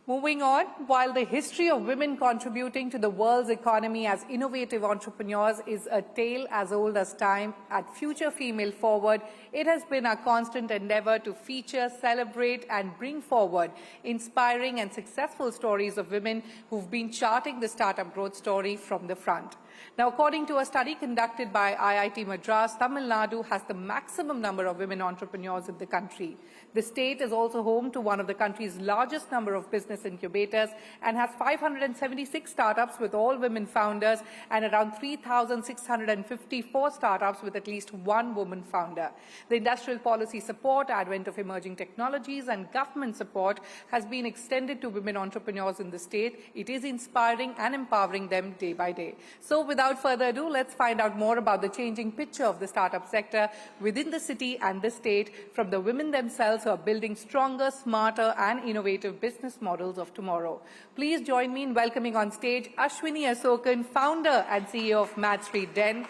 Moving on, while the history of women contributing to the world's economy as innovative entrepreneurs is a tale as old as time, at Future Female Forward, it has been our constant endeavor to feature, celebrate and bring forward inspiring and successful stories of women who've been charting the startup growth story from the front. Now, according to a study conducted by IIT Madras, Tamil Nadu has the maximum number of women entrepreneurs in the country. The state is also home to one of the country's largest number of business incubators and has 576 startups with all women founders and around 3,654 startups with at least one woman founder. The industrial policy support, advent of emerging technologies and government support has been extended to women entrepreneurs in the state. It is inspiring and empowering them day by day. So without further ado, let's find out more about the changing picture of the startup sector within the city and the state from the women themselves who are building stronger, smarter and innovative business models of tomorrow. Please join me in welcoming on stage Ashwini Asokan, founder and CEO of Mad Street Den,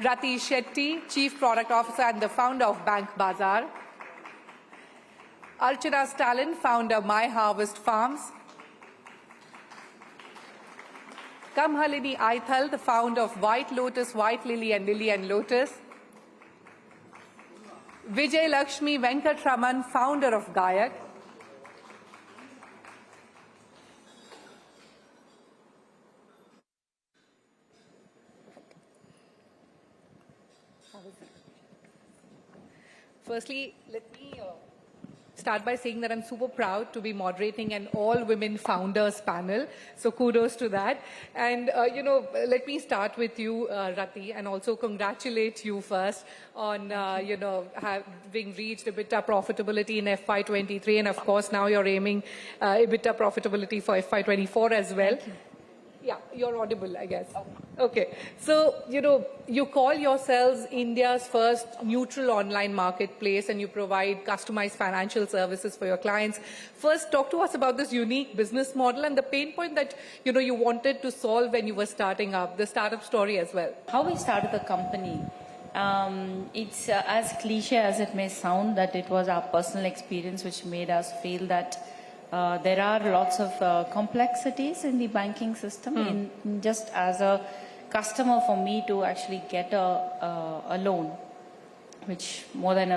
Rati Shetty, Chief Product Officer and the founder of Bank Bazaar, Archana Stalin, founder My Harvest Farms, Kamhalini Aithal, the founder of White Lotus, White Lily and Lily and Lotus, Vijay Lakshmi Venkatraman, founder of Gayak, firstly, let me start by saying that I'm super proud to be moderating an all-women founders panel. So kudos to that. And, let me start with you, Rati, and also congratulate you first on, having reached EBITDA profitability in FY23. And, of course, now you're aiming EBITDA profitability for FY24 as well. Thank you. Yeah, you're audible, I guess. Okay. So, you call yourselves India's first neutral online marketplace and you provide customized financial services for your clients. First, talk to us about this unique business model and the pain point that, you wanted to solve when you were starting up, the startup story as well. How we started the company, it's as cliche as it may sound that it was our personal experience which made us feel that there are lots of complexities in the banking system. In just as a customer, for me to actually get a loan, which more than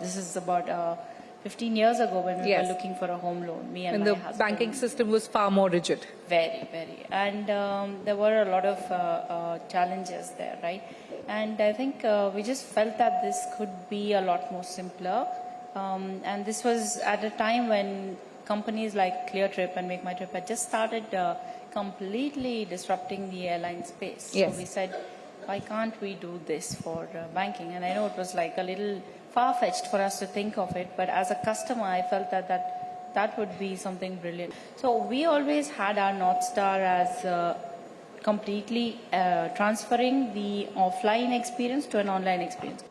this is about 15 years ago when we were looking for a home loan, me and my husband. The banking system was far more rigid. Very, very. And there were a lot of challenges there, right? And I think we just felt that this could be a lot more simpler. And this was at a time when companies like ClearTrip and Make My Trip had just started completely disrupting the airline space. Yes. So we said, why can't we do this for banking? And I know it was like a little far-fetched for us to think of it, but as a customer, I felt that would be something brilliant. So we always had our North Star as completely transferring the offline experience to an online experience.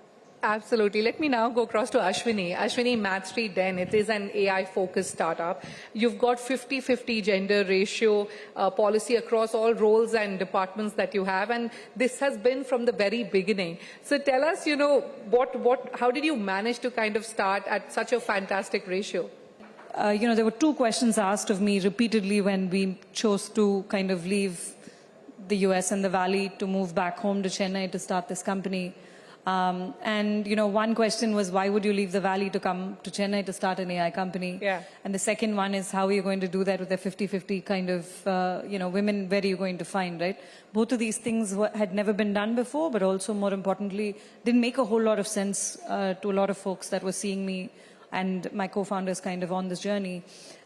Absolutely. Let me now go across to Ashwini. Ashwini, Mad Street Den, it is an AI-focused startup. You've got 50-50 gender ratio policy across all roles and departments that you have, and this has been from the very beginning. So tell us, how did you manage to kind of start at such a fantastic ratio? There were two questions asked of me repeatedly when we chose to kind of leave the US and the Valley to move back home to Chennai to start this company. One question was, why would you leave the Valley to come to Chennai to start an AI company? Yeah. And the second one is, how are you going to do that with a 50-50 kind of, women, where are you going to find, right? Both of these things had never been done before, but also more importantly, didn't make a whole lot of sense to a lot of folks that were seeing me and my co-founders kind of on this journey.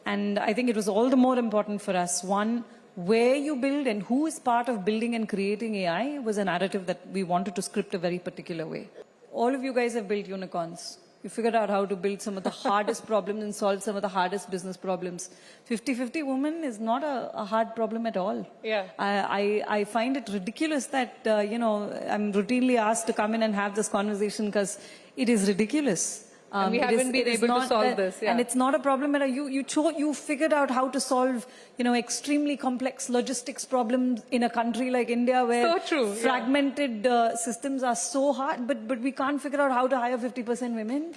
And I think it was all the more important for us. One, where you build and who is part of building and creating AI was a narrative that we wanted to script a very particular way. All of you guys have built unicorns. You figured out how to build some of the hardest problems and solve some of the hardest business problems. 50-50 women is not a hard problem at all. Yeah. I find it ridiculous that, I'm routinely asked to come in and have this conversation because it is ridiculous. And we haven't been able to solve this. Yeah. And it's not a problem at all. You figured out how to solve, extremely complex logistics problems in a country like India where fragmented systems are so hard, but we can't figure out how to hire 50% women.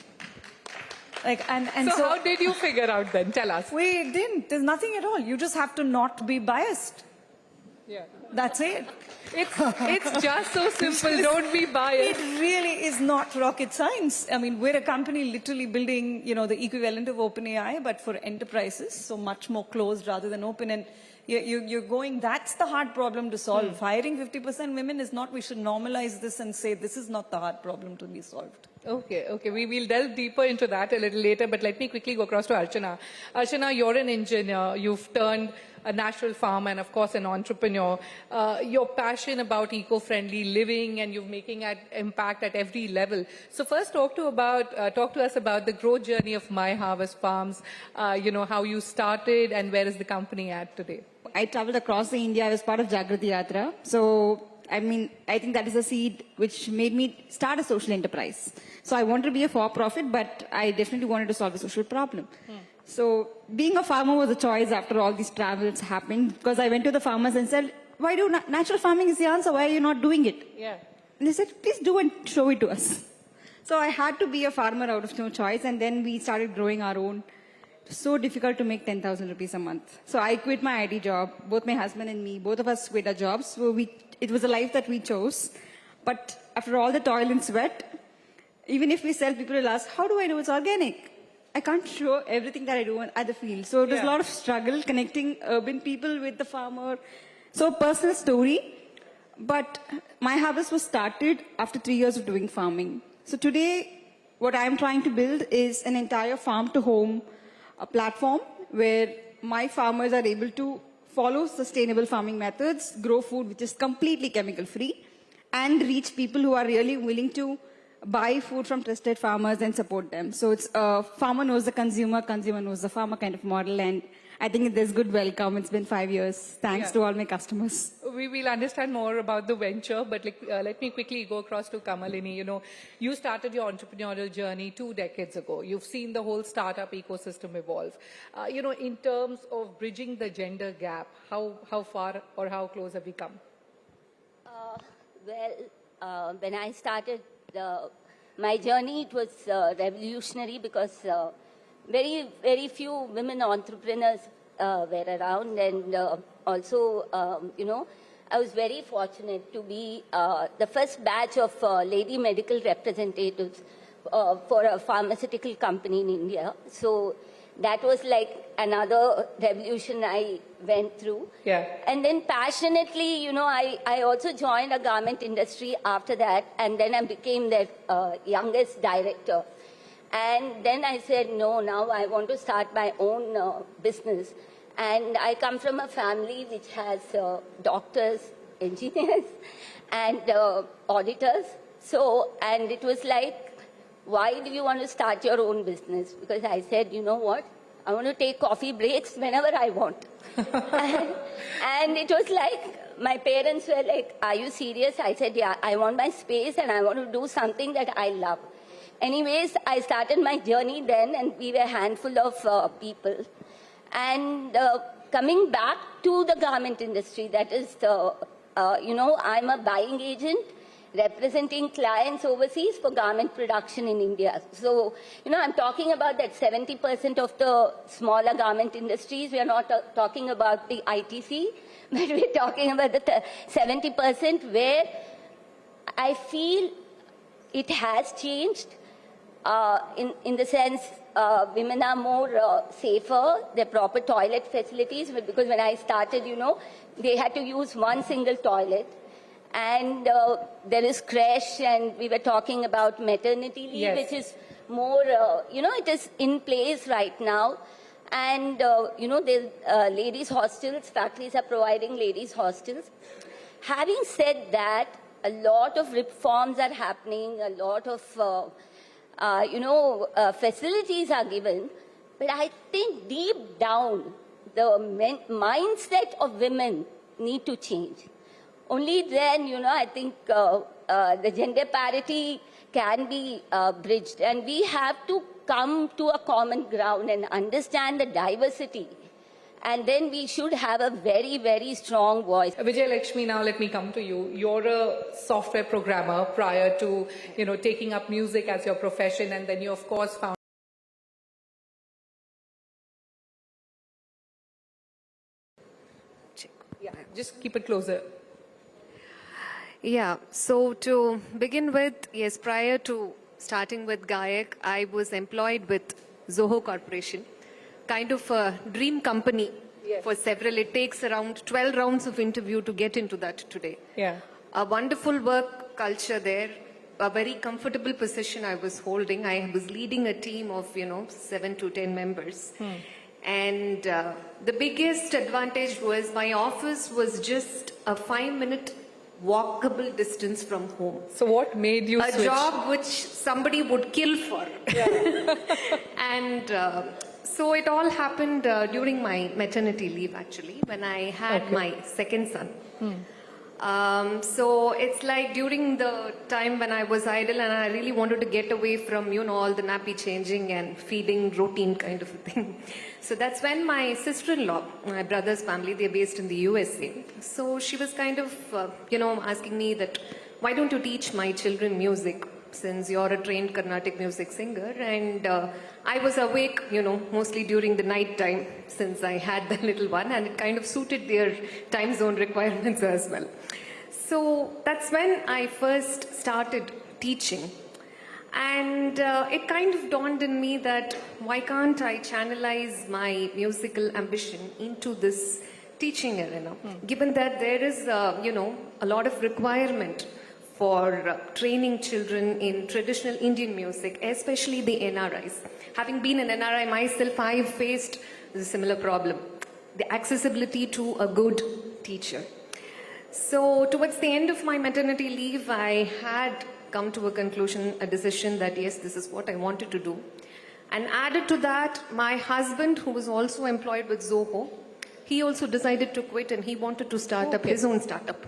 And So how did you figure out then? Tell us. we didn't. There's nothing at all. You just have to not be biased. Yeah. That's it. It's just so simple. Don't be biased. It really is not rocket science. I mean, we're a company literally building, the equivalent of OpenAI, but for enterprises, so much more closed rather than open. And you're going, that's the hard problem to solve. Hiring 50% women is not, we should normalize this and say this is not the hard problem to be solved. Okay. We will delve deeper into that a little later, but let me quickly go across to Archana. Archana, you're an engineer. You've turned a natural farmer and, of course, an entrepreneur. Your passion about eco-friendly living and you're making an impact at every level. So first, talk to us about the growth journey of My Harvest Farms. How you started and where is the company at today? I traveled across the India. I was part of Jagrati Yatra. So, I think that is a seed which made me start a social enterprise. So I wanted to be a for-profit, but I definitely wanted to solve a social problem. So being a farmer was a choice after all these travels happened, because I went to the farmers and said, why do natural farming is the answer? Why are you not doing it? Yeah. And they said, please do and show it to us. So I had to be a farmer out of no choice, and then we started growing our own. So difficult to make 10,000 rupees a month. So I quit my IT job. Both my husband and me, both of us quit our jobs. So it was a life that we chose. But after all the toil and sweat, even if we sell, people will ask, how do I know it's organic? I can't show everything that I do in other fields. So there's a lot of struggle connecting urban people with the farmer. So personal story. But My Harvest was started after 3 years of doing farming. So today, what I'm trying to build is an entire farm-to-home platform where my farmers are able to follow sustainable farming methods, grow food which is completely chemical-free, and reach people who are really willing to buy food from trusted farmers and support them. So it's farmer knows the consumer, consumer knows the farmer kind of model, and I think there's good welcome. It's been 5 years. Thanks to all my customers. We will understand more about the venture, but let me quickly go across to Kamalini. You started your entrepreneurial journey 2 decades ago. You've seen the whole startup ecosystem evolve. In terms of bridging the gender gap, how far or how close have we come? When I started my journey, it was revolutionary because very, very few women entrepreneurs were around, and also, I was very fortunate to be the first batch of lady medical representatives for a pharmaceutical company in India. So that was like another revolution I went through. Yeah. And then passionately, I also joined a garment industry after that, and then I became their youngest director. And then I said, no, now I want to start my own business. And I come from a family which has doctors, engineers, and auditors. So, and it was like, why do you want to start your own business? Because I said, you know what? I want to take coffee breaks whenever I want. and it was like, my parents were like, are you serious? I said, yeah, I want my space and I want to do something that I love. Anyways, I started my journey then, and we were a handful of people. And coming back to the garment industry, that is, I'm a buying agent representing clients overseas for garment production in India. So, I'm talking about that 70% of the smaller garment industries. We are not talking about the ITC, but we're talking about the 70% where I feel it has changed. In the sense, women are more safer, they're proper toilet facilities, because when I started, they had to use one single toilet. And there is creche, and we were talking about maternity leave, which is more, it is in place right now. And, there's ladies' hostels, factories are providing ladies' hostels. Having said that, a lot of reforms are happening, a lot of facilities are given, but I think deep down, the mindset of women need to change. Only then, I think the gender parity can be bridged, and we have to come to a common ground and understand the diversity. And then we should have a very, very strong voice. Vijay Lakshmi, now let me come to you. You're a software programmer prior to, taking up music as your profession, and then you, of course, found Yeah, just keep it closer. Yeah, so to begin with, yes, prior to starting with Gayak, I was employed with Zoho Corporation, kind of a dream company for several. It takes around 12 rounds of interview to get into that today. Yeah. A wonderful work culture there, a very comfortable position I was holding. I was leading a team of, 7 to 10 members. And the biggest advantage was my office was just a 5-minute walkable distance from home. So what made you A switch? job which somebody would kill for. And so it all happened during my maternity leave, actually, when I had my second son. So it's like during the time when I was idle and I really wanted to get away from, all the nappy changing and feeding routine kind of a thing. So that's when my sister-in-law, my brother's family, they're based in the USA. So she was kind of, asking me that, why don't you teach my children music, since you're a trained Carnatic music singer? And I was awake, mostly during the night time, since I had the little one, and it kind of suited their time zone requirements as well. So that's when I first started teaching. And it kind of dawned in me that why can't I channelize my musical ambition into this teaching arena, given that there is, a lot of requirement for training children in traditional Indian music, especially the NRIs. Having been an NRI myself, I have faced a similar problem, the accessibility to a good teacher. So towards the end of my maternity leave, I had come to a conclusion, a decision that yes, this is what I wanted to do. And added to that, my husband, who was also employed with Zoho, he also decided to quit and he wanted to start up his own startup.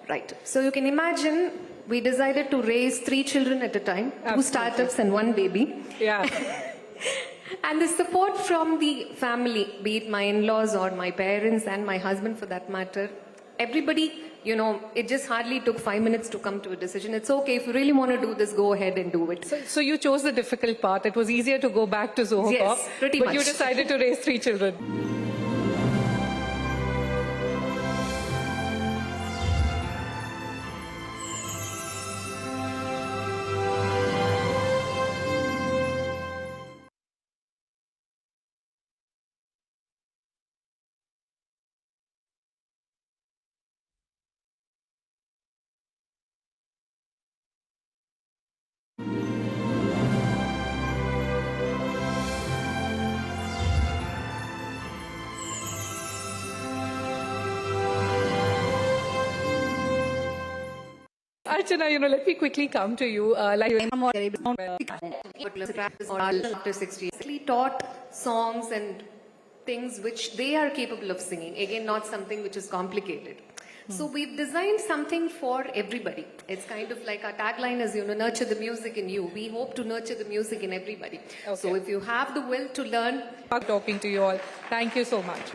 Right. So you can imagine, we decided to raise 3 children at a time, 2 startups and 1 baby. Yeah. And the support from the family, be it my in-laws or my parents and my husband for that matter, everybody, it just hardly took 5 minutes to come to a decision. It's okay, if you really want to do this, go ahead and do it. So you chose the difficult path. It was easier to go back to Zoho Yes, Corp, pretty but much. you decided to raise 3 children. Archana, let me quickly come to you. After 60 years, taught songs and things which they are capable of singing. Again, not something which is complicated. So we've designed something for everybody. It's kind of like our tagline is, nurture the music in you. We hope to nurture the music in everybody. So if you have the will to learn. Talking to you all. Thank you so much.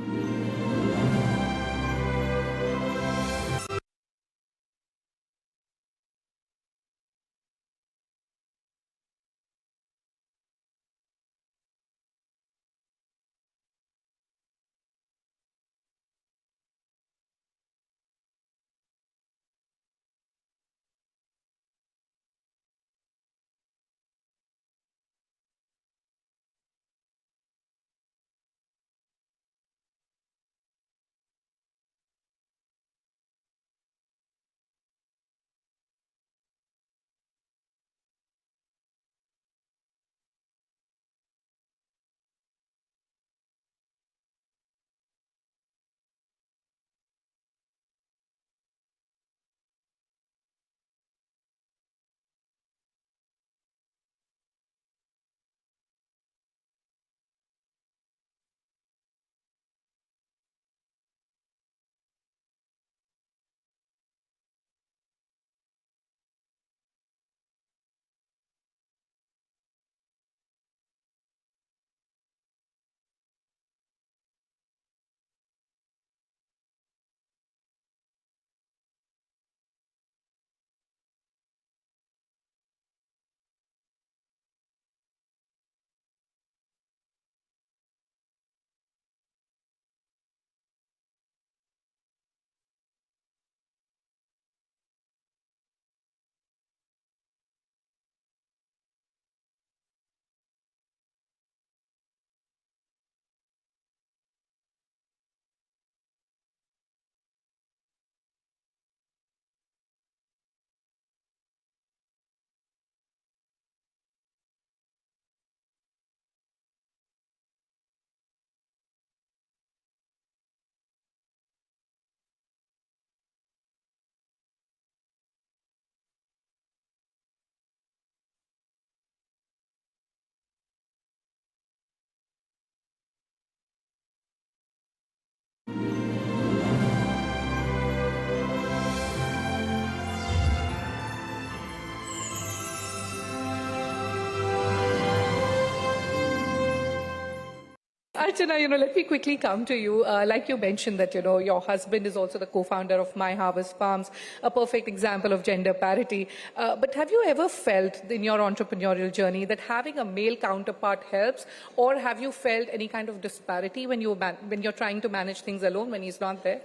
Archana, let me quickly come to you. Like you mentioned that, your husband is also the co-founder of My Harvest Farms, a perfect example of gender parity. But have you ever felt in your entrepreneurial journey that having a male counterpart helps, or have you felt any kind of disparity when you're trying to manage things alone when he's not there?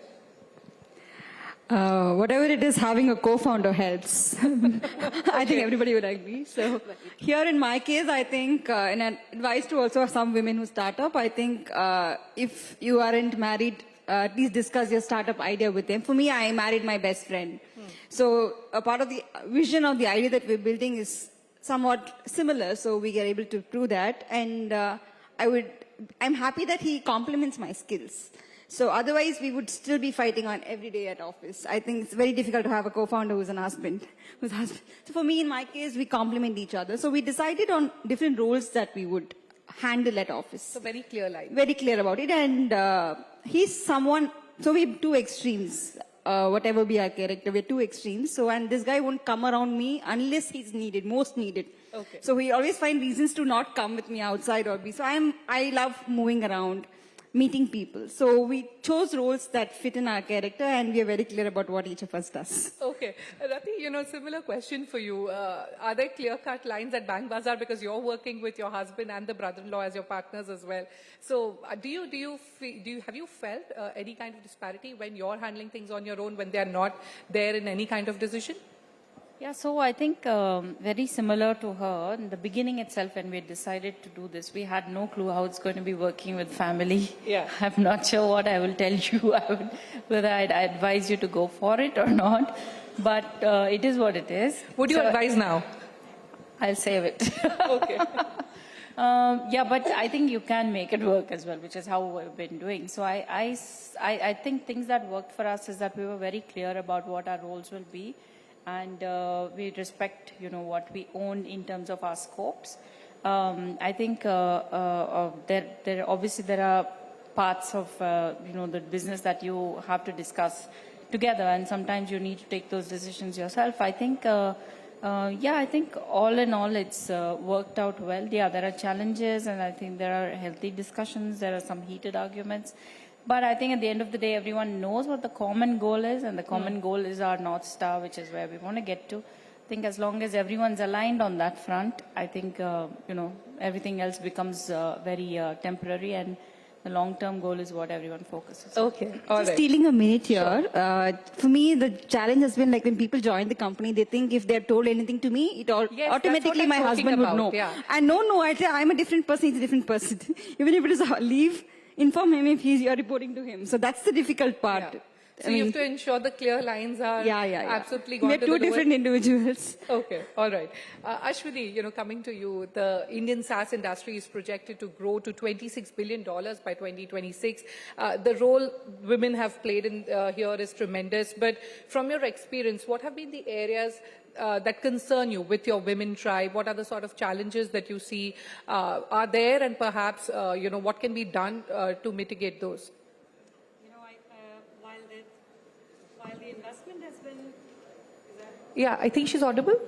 Whatever it is, having a co-founder helps. I think everybody would agree. So here in my case, I think, and an advice to also some women who start up, I think if you aren't married, please discuss your startup idea with them. For me, I married my best friend. So a part of the vision of the idea that we're building is somewhat similar, so we are able to prove that. And I'm happy that he complements my skills. So otherwise, we would still be fighting on every day at office. I think it's very difficult to have a co-founder who's an husband. So for me, in my case, we complement each other. So we decided on different roles that we would handle at office. So very clear line. Very clear about it. And he's someone, so we have two extremes. Whatever be our character, we're two extremes. So, and this guy won't come around me unless he's needed, most needed. Okay. So we always find reasons to not come with me outside or be. So I love moving around, meeting people. So we chose roles that fit in our character, and we are very clear about what each of us does. Okay. Rati, similar question for you. Are there clear-cut lines at Bank Bazaar, because you're working with your husband and the brother-in-law as your partners as well? So have you felt any kind of disparity when you're handling things on your own, when they're not there in any kind of decision? Yeah, so I think very similar to her. In the beginning itself, when we decided to do this, we had no clue how it's going to be working with family. Yeah. I'm not sure what I will tell you, whether I'd advise you to go for it or not. But it is what it is. Would you advise now? I'll save it. Okay. Yeah, but I think you can make it work as well, which is how we've been doing. So I think things that worked for us is that we were very clear about what our roles will be. And we respect, what we own in terms of our scopes. I think obviously there are parts of, the business that you have to discuss together, and sometimes you need to take those decisions yourself. I think, I think all in all, it's worked out well. Yeah, there are challenges, and I think there are healthy discussions. There are some heated arguments. But I think at the end of the day, everyone knows what the common goal is, and the common goal is our North Star, which is where we want to get to. I think as long as everyone's aligned on that front, I think, everything else becomes very temporary, and the long-term goal is what everyone focuses on. Okay, all right. Stealing a minute here. For me, the challenge has been like when people join the company, they think if they're told anything to me, it automatically my husband would know. Yeah. And no, I say I'm a different person, he's a different person. Even if it is a leave, inform him if you're reporting to him. So that's the difficult part. Yeah. So you have to ensure the clear lines are absolutely gone We're to two the different individuals. Okay, all right. Ashwini, coming to you, the Indian SaaS industry is projected to grow to $26 billion by 2026. The role women have played in here is tremendous. But from your experience, what have been the areas that concern you with your women tribe? What are the sort of challenges that you see are there, and perhaps, what can be done to mitigate those? While the investment has been... Yeah, I think she's audible.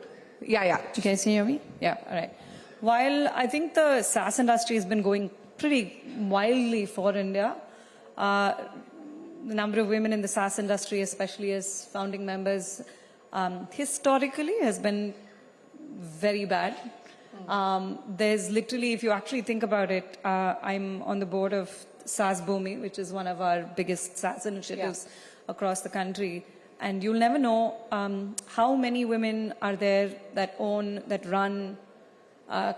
Yeah. You guys hear me? Yeah, all right. While I think the SaaS industry has been going pretty wildly for India, the number of women in the SaaS industry, especially as founding members, historically has been very bad. There's literally, if you actually think about it, I'm on the board of SaaS Bhumi, which is one of our biggest SaaS initiatives across the country. And you'll never know how many women are there that run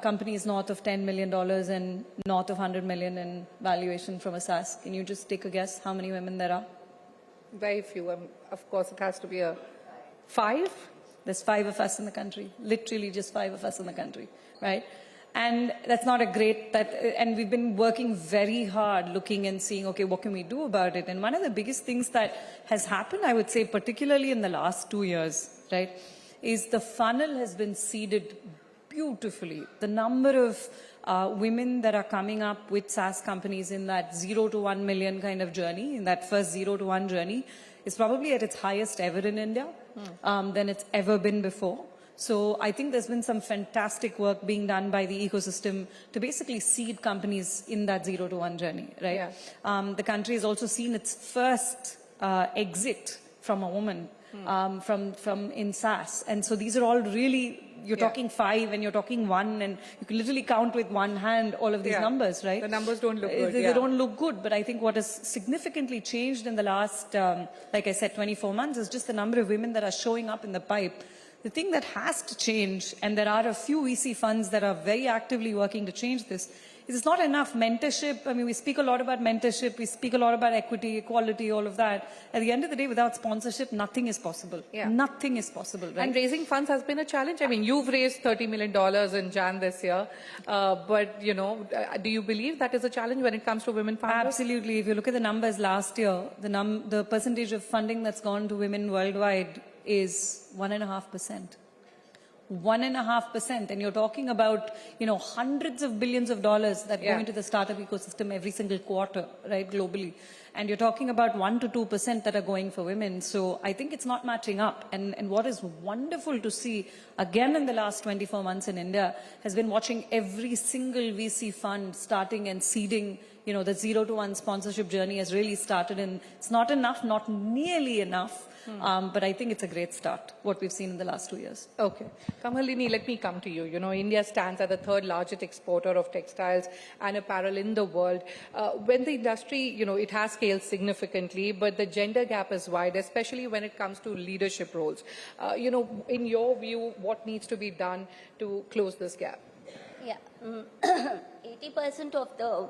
companies north of $10 million and north of 100 million in valuation from a SaaS. Can you just take a guess how many women there are? Very few. Of course, it has to be 5. There's 5 of us in the country, literally just 5 of us in the country, right? And that's not a great, and we've been working very hard looking and seeing, okay, what can we do about it? And one of the biggest things that has happened, I would say, particularly in the last 2 years, right, is the funnel has been seeded beautifully. The number of women that are coming up with SaaS companies in that 0 to 1 million kind of journey, in that first 0 to 1 journey, is probably at its highest ever in India than it's ever been before. So I think there's been some fantastic work being done by the ecosystem to basically seed companies in that 0 to 1 journey, right? Yeah. The country has also seen its first exit from a woman from in SaaS. And so these are all really, you're talking 5 and you're talking 1, and you can literally count with one hand all of these numbers, right? The numbers don't look good. They don't look good, but I think what has significantly changed in the last, like I said, 24 months is just the number of women that are showing up in the pipe. The thing that has to change, and there are a few VC funds that are very actively working to change this, is it's not enough mentorship. I mean, we speak a lot about mentorship, we speak a lot about equity, equality, all of that. At the end of the day, without sponsorship, nothing is possible. Yeah. Nothing is possible, right? And raising funds has been a challenge. I mean, you've raised $30 million in Jan this year, but, you know, do you believe that is a challenge when it comes to women founders? Absolutely. If you look at the numbers last year, the percentage of funding that's gone to women worldwide is 1.5%. 1.5%, and you're talking about, you know, hundreds of billions of dollars that go into the startup ecosystem every single quarter, right, globally. And you're talking about 1 to 2% that are going for women. So I think it's not matching up. And what is wonderful to see, again in the last 24 months in India, has been watching every single VC fund starting and seeding, you know, the 0 to 1 sponsorship journey has really started. And it's not enough, not nearly enough. But I think it's a great start, what we've seen in the last 2 years. Okay. Kamalini, let me come to you. You know, India stands as the 3rd largest exporter of textiles and apparel in the world. When the industry, you know, it has scaled significantly, but the gender gap is wide, especially when it comes to leadership roles. You know, in your view, what needs to be done to close this gap? Yeah, 80% of the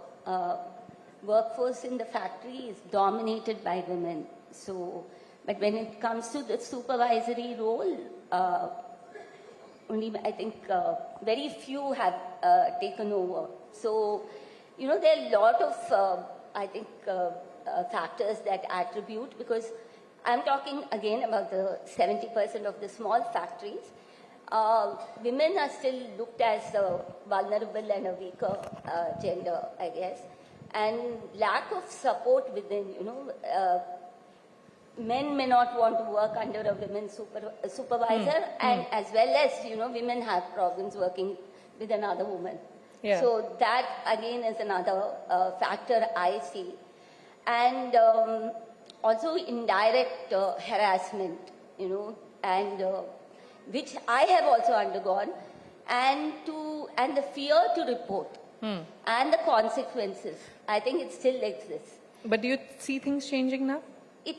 workforce in the factory is dominated by women. So, but when it comes to the supervisory role, only I think very few have taken over. So, you know, there are a lot of, I think, factors that attribute, because I'm talking again about the 70% of the small factories. Women are still looked as the vulnerable and a weaker gender, I guess. And lack of support within, you know, men may not want to work under a women supervisor, and as well as, you know, women have problems working with another woman. Yeah. So that again is another factor I see. And also indirect harassment, you know, and which I have also undergone, and the fear to report and the consequences. I think it still exists. But do you see things changing now? It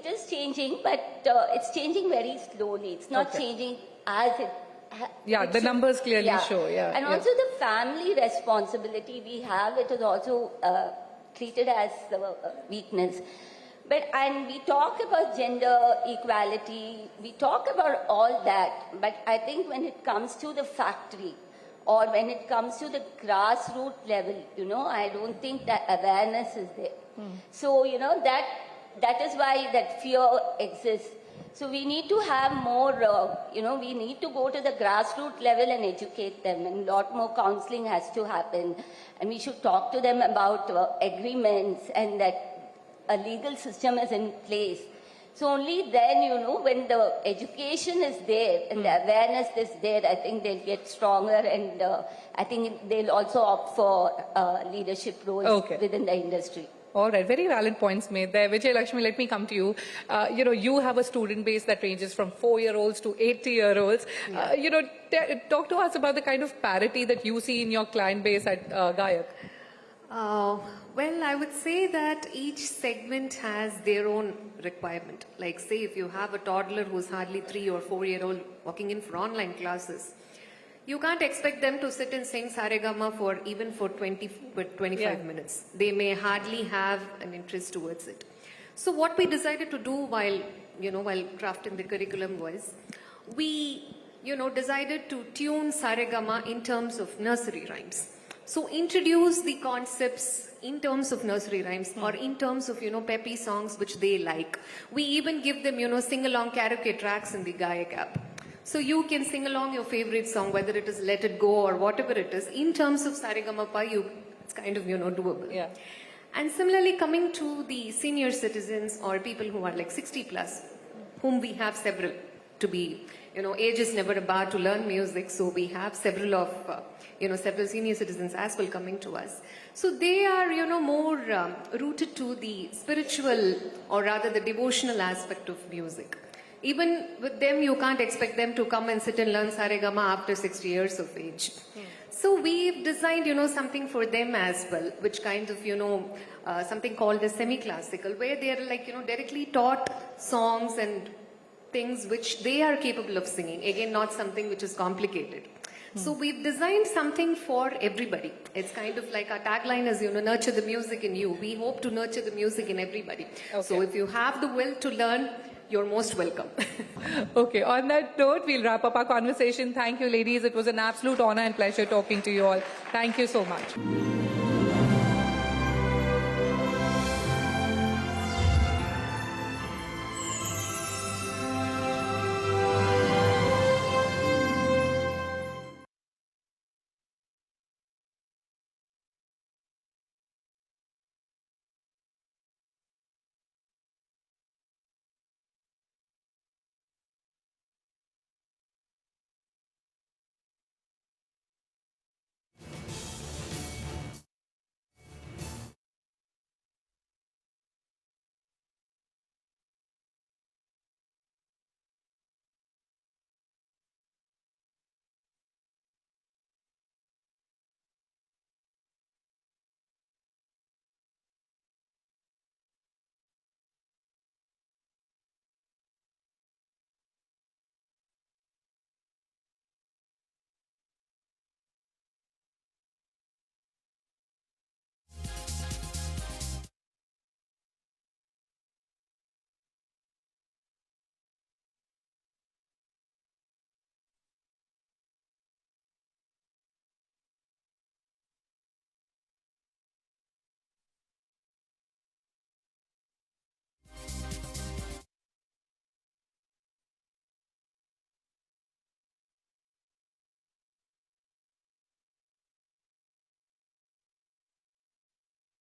is changing, but it's changing very slowly. It's not changing as it. The numbers clearly show. And also the family responsibility we have, it is also treated as a weakness. And we talk about gender equality, we talk about all that, but I think when it comes to the factory or when it comes to the grassroots level, you know, I don't think that awareness is there. So, you know, that is why that fear exists. So we need to have more, you know, we need to go to the grassroots level and educate them, and a lot more counseling has to happen. And we should talk to them about agreements, and that a legal system is in place. So only then, you know, when the education is there and the awareness is there, I think they'll get stronger, and I think they'll also opt for leadership roles within the industry. All right, very valid points made there. Vijay Lakshmi, let me come to you. You know, you have a student base that ranges from 4-year-olds to 80-year-olds. You know, talk to us about the kind of parity that you see in your client base at Gayak. Well, I would say that each segment has their own requirement. Like, say, if you have a toddler who's hardly 3 or 4-year-old walking in for online classes, you can't expect them to sit and sing Saregama for 25 minutes. They may hardly have an interest towards it. So what we decided to do while crafting the curriculum was, we, you know, decided to tune Saregama in terms of nursery rhymes. So introduce the concepts in terms of nursery rhymes or in terms of, you know, peppy songs which they like. We even give them, you know, sing-along karaoke tracks in the Gayak app. So you can sing along your favorite song, whether it is Let It Go or whatever it is. In terms of Saregamapa, it's kind of, you know, doable. Yeah. And similarly, coming to the senior citizens or people who are like 60 plus, whom we have several. to be, age is never a bar to learn music. So we have several senior citizens as well coming to us. So they are, more rooted to the spiritual or rather the devotional aspect of music. Even with them, you can't expect them to come and sit and learn Saregama after 60 years of age. So we've designed, something for them as well, which kind of, something called as semi-classical, where they are like, directly taught songs and things which they are capable of singing. Again, not something which is complicated. So we've designed something for everybody. It's kind of like our tagline is, nurture the music in you. We hope to nurture the music in everybody. Okay. So if you have the will to learn, you're most welcome. Okay, on that note, we'll wrap up our conversation. Thank you, ladies. It was an absolute honor and pleasure talking to you all. Thank you so much.